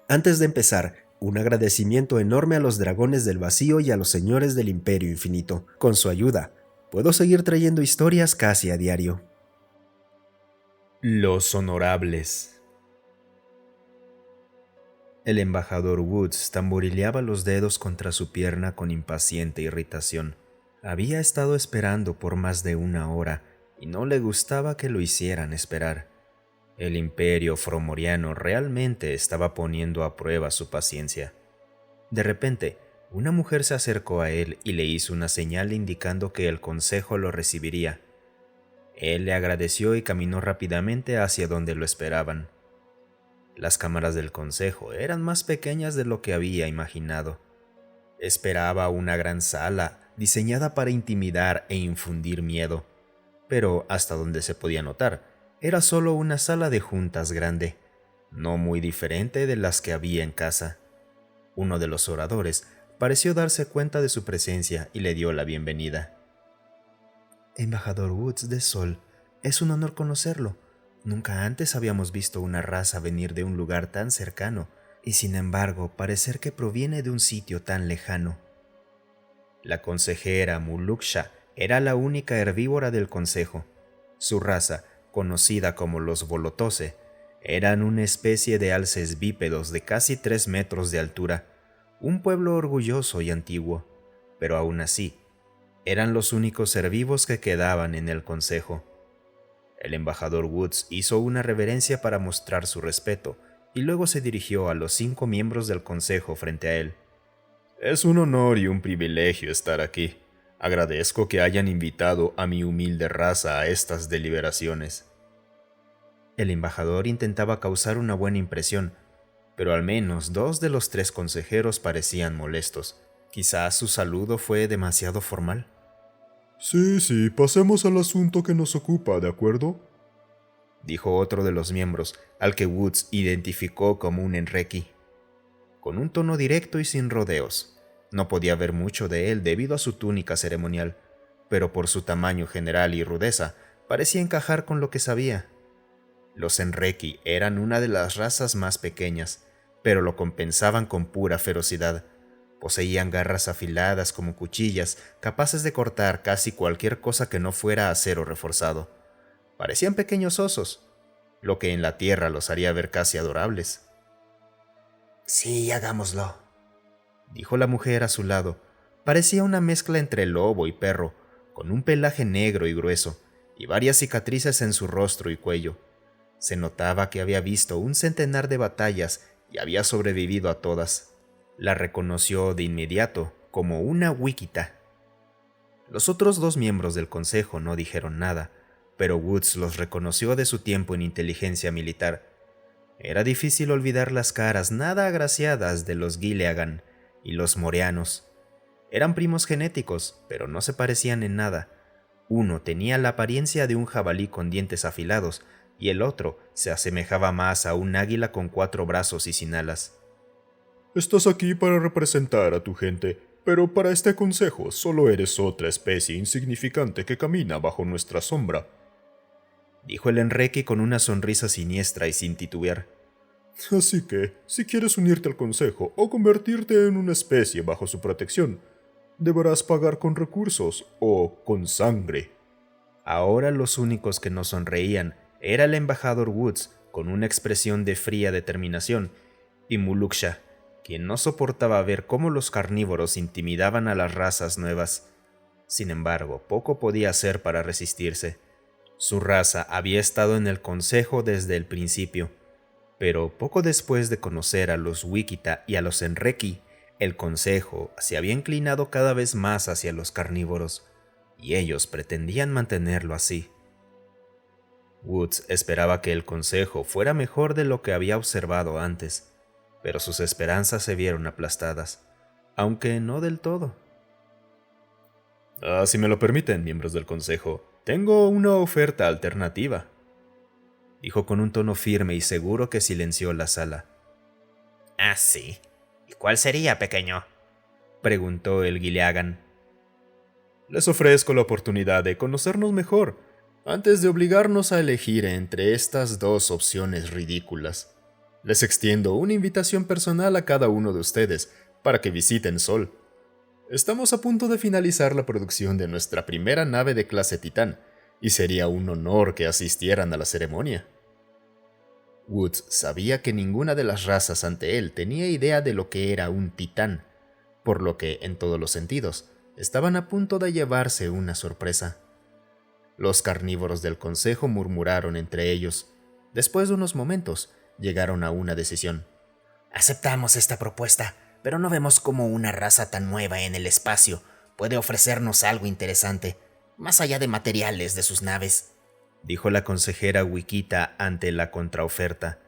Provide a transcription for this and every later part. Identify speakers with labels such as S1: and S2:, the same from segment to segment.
S1: Antes de empezar, un agradecimiento enorme a los dragones del vacío y a los señores del Imperio Infinito. Con su ayuda, puedo seguir trayendo historias casi a diario.
S2: Los honorables. El embajador Woods tamborileaba los dedos contra su pierna con impaciente irritación. Había estado esperando por más de una hora y no le gustaba que lo hicieran esperar. El imperio fromoriano realmente estaba poniendo a prueba su paciencia. De repente, una mujer se acercó a él y le hizo una señal indicando que el consejo lo recibiría. Él le agradeció y caminó rápidamente hacia donde lo esperaban. Las cámaras del consejo eran más pequeñas de lo que había imaginado. Esperaba una gran sala, diseñada para intimidar e infundir miedo, pero hasta donde se podía notar, era solo una sala de juntas grande, no muy diferente de las que había en casa. Uno de los oradores pareció darse cuenta de su presencia y le dio la bienvenida. Embajador Woods de Sol, es un honor conocerlo. Nunca antes habíamos visto una raza venir de un lugar tan cercano, y sin embargo parecer que proviene de un sitio tan lejano. La consejera Muluksha era la única herbívora del consejo. Su raza, conocida como los Volotose, eran una especie de alces bípedos de casi 3 metros de altura, un pueblo orgulloso y antiguo, pero aún así, eran los únicos herbívoros que quedaban en el consejo. El embajador Woods hizo una reverencia para mostrar su respeto y luego se dirigió a los 5 miembros del consejo frente a él. Es un honor y un privilegio estar aquí. Agradezco que hayan invitado a mi humilde raza a estas deliberaciones. El embajador intentaba causar una buena impresión, pero al menos 2 de los 3 consejeros parecían molestos. Quizás su saludo fue demasiado formal.
S3: Sí, pasemos al asunto que nos ocupa, ¿de acuerdo?
S2: Dijo otro de los miembros, al que Woods identificó como un Enreki. Con un tono directo y sin rodeos. No podía ver mucho de él debido a su túnica ceremonial, pero por su tamaño general y rudeza, parecía encajar con lo que sabía. Los Enreki eran una de las razas más pequeñas, pero lo compensaban con pura ferocidad. Poseían garras afiladas como cuchillas, capaces de cortar casi cualquier cosa que no fuera acero reforzado. Parecían pequeños osos, lo que en la tierra los haría ver casi adorables.
S1: Sí, hagámoslo,
S2: Dijo la mujer a su lado. Parecía una mezcla entre lobo y perro, con un pelaje negro y grueso, y varias cicatrices en su rostro y cuello. Se notaba que había visto un centenar de batallas y había sobrevivido a todas. La reconoció de inmediato como una Wikita. Los otros 2 miembros del consejo no dijeron nada, pero Woods los reconoció de su tiempo en inteligencia militar. Era difícil olvidar las caras nada agraciadas de los Gileagan y los Moreanos. Eran primos genéticos, pero no se parecían en nada. Uno tenía la apariencia de un jabalí con dientes afilados, y el otro se asemejaba más a un águila con 4 brazos y sin alas.
S3: Estás aquí para representar a tu gente, pero para este consejo solo eres otra especie insignificante que camina bajo nuestra sombra.
S2: Dijo el Enrique con una sonrisa siniestra y sin titubear.
S3: Así que, si quieres unirte al consejo o convertirte en una especie bajo su protección, deberás pagar con recursos o con sangre.
S2: Ahora los únicos que no sonreían era el embajador Woods, con una expresión de fría determinación, y Muluksha, quien no soportaba ver cómo los carnívoros intimidaban a las razas nuevas. Sin embargo, poco podía hacer para resistirse. Su raza había estado en el consejo desde el principio, pero poco después de conocer a los Wikita y a los Enreki, el consejo se había inclinado cada vez más hacia los carnívoros, y ellos pretendían mantenerlo así. Woods esperaba que el consejo fuera mejor de lo que había observado antes, pero sus esperanzas se vieron aplastadas, aunque no del todo. Si me lo permiten, miembros del consejo, tengo una oferta alternativa, dijo con un tono firme y seguro que silenció la sala.
S4: Ah, sí. ¿Y cuál sería, pequeño?
S2: Preguntó el Gileagan. Les ofrezco la oportunidad de conocernos mejor, antes de obligarnos a elegir entre estas 2 opciones ridículas.
S3: Les extiendo una invitación personal a cada uno de ustedes para que visiten Sol. Estamos a punto de finalizar la producción de nuestra primera nave de clase Titán, y sería un honor que asistieran a la ceremonia. Woods sabía que ninguna de las razas ante él tenía idea de lo que era un titán, por lo que, en todos los sentidos, estaban a punto de llevarse una sorpresa. Los carnívoros del consejo murmuraron entre ellos. Después de unos momentos, llegaron a una decisión.
S4: Aceptamos esta propuesta, pero no vemos cómo una raza tan nueva en el espacio puede ofrecernos algo interesante, más allá de materiales de sus naves,
S2: dijo la consejera Wikita ante la contraoferta.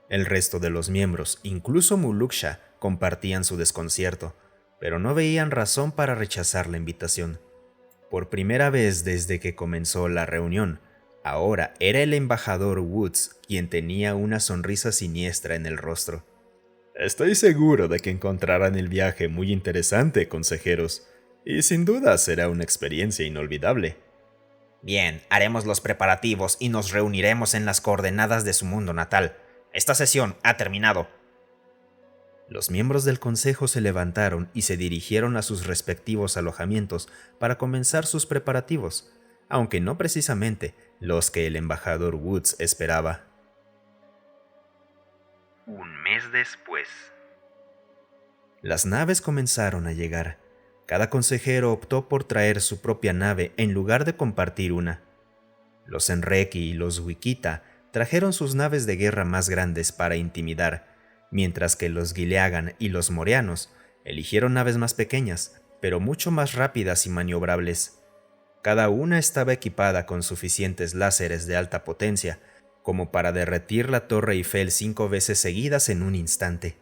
S2: El resto de los miembros, incluso Muluksha, compartían su desconcierto, pero no veían razón para rechazar la invitación. Por primera vez desde que comenzó la reunión, ahora era el embajador Woods quien tenía una sonrisa siniestra en el rostro.
S3: Estoy seguro de que encontrarán el viaje muy interesante, consejeros, y sin duda será una experiencia inolvidable.
S4: Bien, haremos los preparativos y nos reuniremos en las coordenadas de su mundo natal. Esta sesión ha terminado.
S2: Los miembros del consejo se levantaron y se dirigieron a sus respectivos alojamientos para comenzar sus preparativos, aunque no precisamente los que el embajador Woods esperaba. Un mes después. Las naves comenzaron a llegar. Cada consejero optó por traer su propia nave en lugar de compartir una. Los Enreki y los Wikita trajeron sus naves de guerra más grandes para intimidar, mientras que los Gileagan y los Moreanos eligieron naves más pequeñas, pero mucho más rápidas y maniobrables. Cada una estaba equipada con suficientes láseres de alta potencia como para derretir la Torre Eiffel 5 veces seguidas en un instante.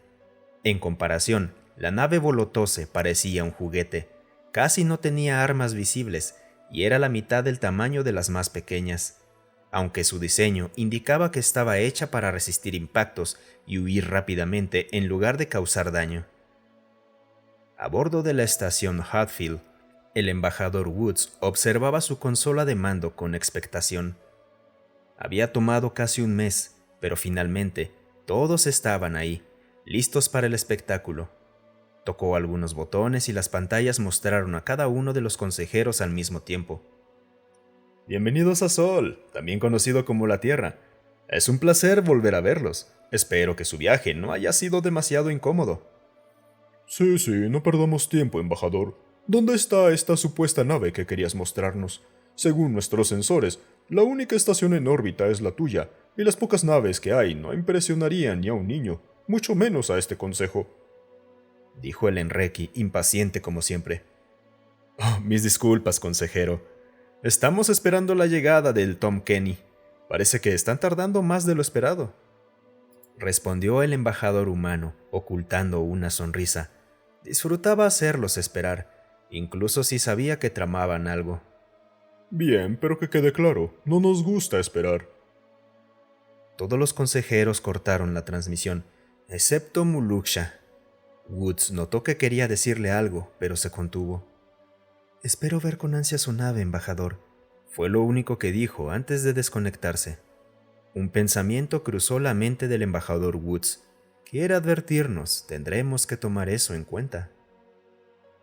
S2: En comparación, la nave Volotose parecía un juguete, casi no tenía armas visibles y era la mitad del tamaño de las más pequeñas, aunque su diseño indicaba que estaba hecha para resistir impactos y huir rápidamente en lugar de causar daño. A bordo de la estación Hatfield, el embajador Woods observaba su consola de mando con expectación. Había tomado casi un mes, pero finalmente todos estaban ahí, listos para el espectáculo. Tocó algunos botones y las pantallas mostraron a cada uno de los consejeros al mismo tiempo.
S3: Bienvenidos a Sol, también conocido como la Tierra. Es un placer volver a verlos. Espero que su viaje no haya sido demasiado incómodo. Sí, no perdamos tiempo, embajador. ¿Dónde está esta supuesta nave que querías mostrarnos? Según nuestros sensores, la única estación en órbita es la tuya, y las pocas naves que hay no impresionarían ni a un niño, mucho menos a este consejo,
S2: dijo el Enreki, impaciente como siempre. Oh, mis disculpas, consejero. Estamos esperando la llegada del Tom Kenny. Parece que están tardando más de lo esperado, respondió el embajador humano, ocultando una sonrisa. Disfrutaba hacerlos esperar, incluso si sabía que tramaban algo.
S3: Bien, pero que quede claro, no nos gusta esperar.
S2: Todos los consejeros cortaron la transmisión, excepto Muluksha. Woods notó que quería decirle algo, pero se contuvo. Espero ver con ansia su nave, embajador, fue lo único que dijo antes de desconectarse. Un pensamiento cruzó la mente del embajador Woods. Quiere advertirnos, tendremos que tomar eso en cuenta.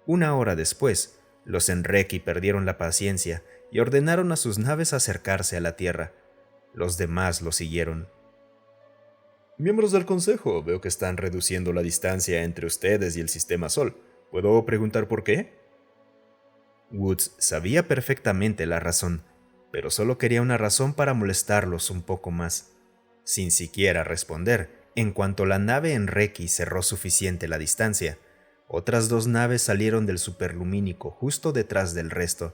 S2: Una hora después, los Enreki perdieron la paciencia y ordenaron a sus naves acercarse a la Tierra. Los demás lo siguieron.
S3: Miembros del Consejo, veo que están reduciendo la distancia entre ustedes y el Sistema Sol. ¿Puedo preguntar por qué?
S2: Woods sabía perfectamente la razón, pero solo quería una razón para molestarlos un poco más. Sin siquiera responder, en cuanto la nave Enreki cerró suficiente la distancia, otras 2 naves salieron del superlumínico justo detrás del resto,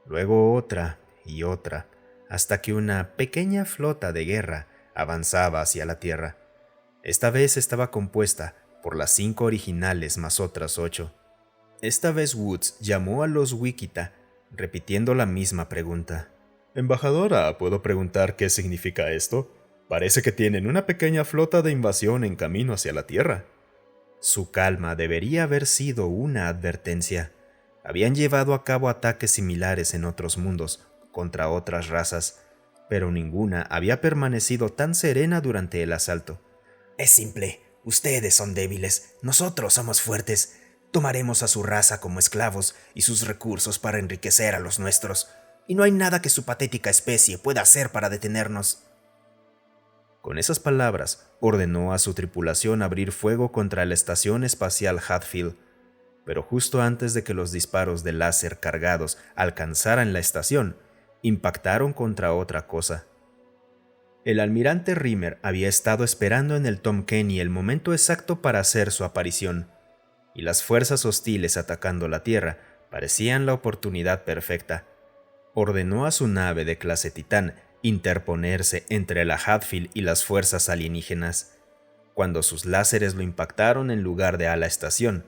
S2: luego otra y otra, hasta que una pequeña flota de guerra avanzaba hacia la Tierra. Esta vez estaba compuesta por las 5 originales más otras 8. Esta vez Woods llamó a los Wikita, repitiendo la misma pregunta.
S3: Embajadora, ¿puedo preguntar qué significa esto? Parece que tienen una pequeña flota de invasión en camino hacia la Tierra.
S2: Su calma debería haber sido una advertencia. Habían llevado a cabo ataques similares en otros mundos, contra otras razas, pero ninguna había permanecido tan serena durante el asalto.
S4: Es simple. Ustedes son débiles. Nosotros somos fuertes. Tomaremos a su raza como esclavos y sus recursos para enriquecer a los nuestros. Y no hay nada que su patética especie pueda hacer para detenernos.
S2: Con esas palabras, ordenó a su tripulación abrir fuego contra la estación espacial Hatfield, pero justo antes de que los disparos de láser cargados alcanzaran la estación, impactaron contra otra cosa. El almirante Rimmer había estado esperando en el Tom Kenny el momento exacto para hacer su aparición, y las fuerzas hostiles atacando la Tierra parecían la oportunidad perfecta. Ordenó a su nave de clase Titán interponerse entre la Hatfield y las fuerzas alienígenas. Cuando sus láseres lo impactaron en lugar de a la estación,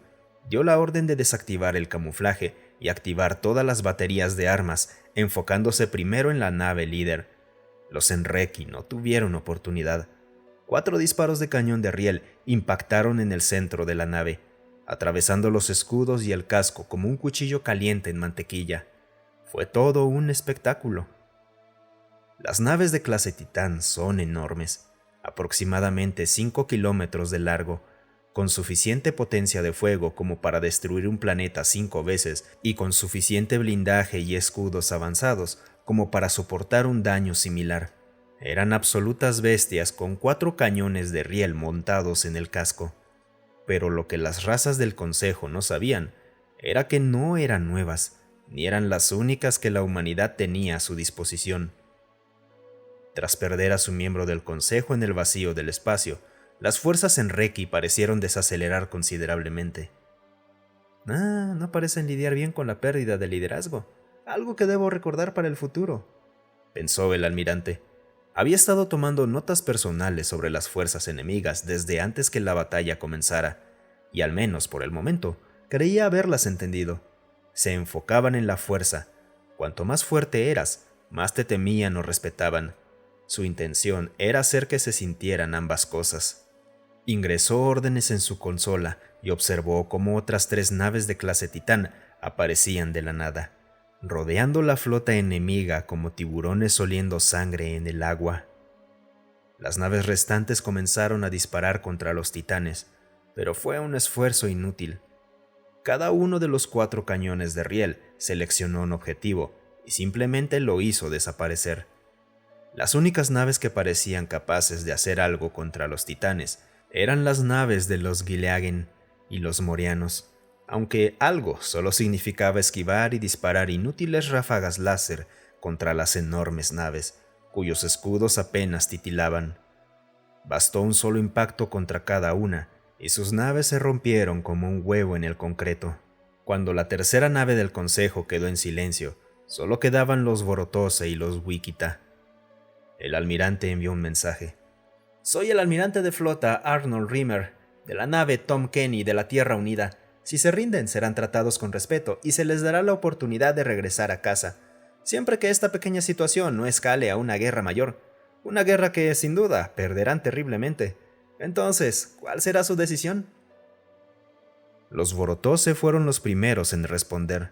S2: dio la orden de desactivar el camuflaje y activar todas las baterías de armas, enfocándose primero en la nave líder. Los Enreki no tuvieron oportunidad. 4 disparos de cañón de riel impactaron en el centro de la nave, atravesando los escudos y el casco como un cuchillo caliente en mantequilla. Fue todo un espectáculo. Las naves de clase Titán son enormes, aproximadamente 5 kilómetros de largo, con suficiente potencia de fuego como para destruir un planeta 5 veces y con suficiente blindaje y escudos avanzados como para soportar un daño similar. Eran absolutas bestias con 4 cañones de riel montados en el casco. Pero lo que las razas del Consejo no sabían era que no eran nuevas, ni eran las únicas que la humanidad tenía a su disposición. Tras perder a su miembro del Consejo en el vacío del espacio, las fuerzas Enreki parecieron desacelerar considerablemente. No parecen lidiar bien con la pérdida de liderazgo, algo que debo recordar para el futuro, pensó el almirante. Había estado tomando notas personales sobre las fuerzas enemigas desde antes que la batalla comenzara, y al menos por el momento, creía haberlas entendido. Se enfocaban en la fuerza. Cuanto más fuerte eras, más te temían o respetaban. Su intención era hacer que se sintieran ambas cosas. Ingresó órdenes en su consola y observó cómo otras 3 naves de clase Titán aparecían de la nada, rodeando la flota enemiga como tiburones oliendo sangre en el agua. Las naves restantes comenzaron a disparar contra los titanes, pero fue un esfuerzo inútil. Cada uno de los 4 cañones de riel seleccionó un objetivo y simplemente lo hizo desaparecer. Las únicas naves que parecían capaces de hacer algo contra los titanes eran las naves de los Gileagen y los Morianos, aunque algo solo significaba esquivar y disparar inútiles ráfagas láser contra las enormes naves, cuyos escudos apenas titilaban. Bastó un solo impacto contra cada una, y sus naves se rompieron como un huevo en el concreto. Cuando la tercera nave del Consejo quedó en silencio, solo quedaban los Vorotose y los Wichita. El almirante envió un mensaje. Soy el almirante de flota Arnold Rimmer, de la nave Tom Kenny de la Tierra Unida. Si se rinden, serán tratados con respeto y se les dará la oportunidad de regresar a casa, siempre que esta pequeña situación no escale a una guerra mayor. Una guerra que, sin duda, perderán terriblemente. Entonces, ¿cuál será su decisión? Los Vorotose fueron los primeros en responder,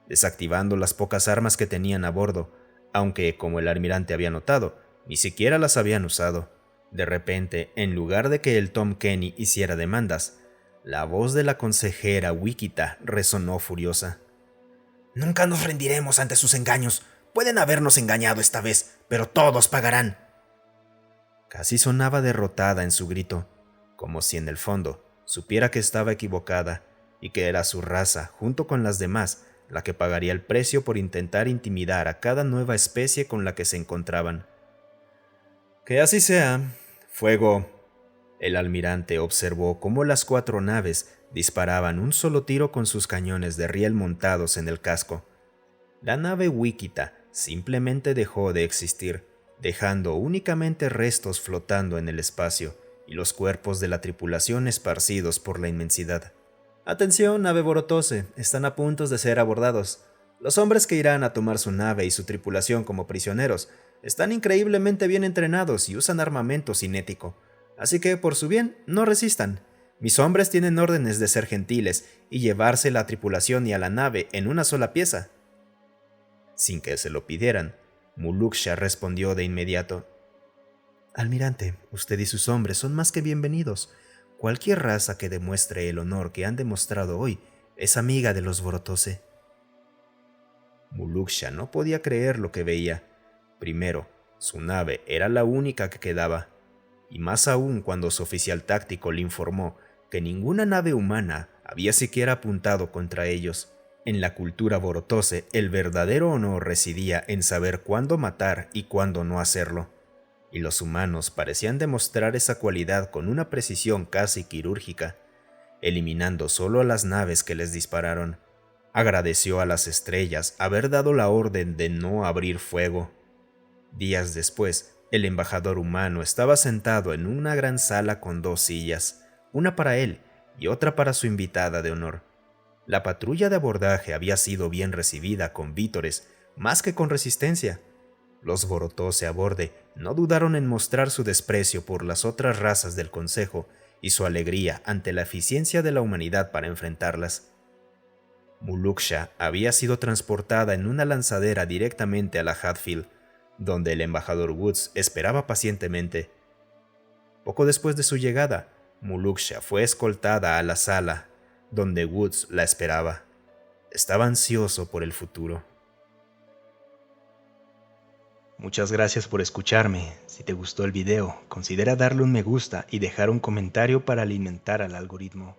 S2: desactivando las pocas armas que tenían a bordo, aunque, como el almirante había notado, ni siquiera las habían usado. De repente, en lugar de que el Tom Kenny hiciera demandas, la voz de la consejera Wichita resonó furiosa.
S4: Nunca nos rendiremos ante sus engaños. Pueden habernos engañado esta vez, pero todos pagarán.
S2: Casi sonaba derrotada en su grito, como si en el fondo supiera que estaba equivocada y que era su raza, junto con las demás, la que pagaría el precio por intentar intimidar a cada nueva especie con la que se encontraban. Que así sea. Fuego. El almirante observó cómo las 4 naves disparaban un solo tiro con sus cañones de riel montados en el casco. La nave Wichita simplemente dejó de existir, dejando únicamente restos flotando en el espacio y los cuerpos de la tripulación esparcidos por la inmensidad. Atención, nave Vorotose, están a punto de ser abordados. Los hombres que irán a tomar su nave y su tripulación como prisioneros están increíblemente bien entrenados y usan armamento cinético. Así que, por su bien, no resistan. Mis hombres tienen órdenes de ser gentiles y llevarse la tripulación y a la nave en una sola pieza. Sin que se lo pidieran, Muluksha respondió de inmediato. Almirante, usted y sus hombres son más que bienvenidos. Cualquier raza que demuestre el honor que han demostrado hoy es amiga de los Vorotose. Muluksha no podía creer lo que veía. Primero, su nave era la única que quedaba, y más aún cuando su oficial táctico le informó que ninguna nave humana había siquiera apuntado contra ellos. En la cultura Vorotose, el verdadero honor residía en saber cuándo matar y cuándo no hacerlo, y los humanos parecían demostrar esa cualidad con una precisión casi quirúrgica, eliminando solo a las naves que les dispararon. Agradeció a las estrellas haber dado la orden de no abrir fuego. Días después, el embajador humano estaba sentado en una gran sala con 2 sillas, una para él y otra para su invitada de honor. La patrulla de abordaje había sido bien recibida con vítores, más que con resistencia. Los Vorotose a borde no dudaron en mostrar su desprecio por las otras razas del Consejo y su alegría ante la eficiencia de la humanidad para enfrentarlas. Muluksha había sido transportada en una lanzadera directamente a la Hatfield, donde el embajador Woods esperaba pacientemente. Poco después de su llegada, Muluksha fue escoltada a la sala, donde Woods la esperaba. Estaba ansioso por el futuro.
S5: Muchas gracias por escucharme. Si te gustó el video, considera darle un me gusta y dejar un comentario para alimentar al algoritmo.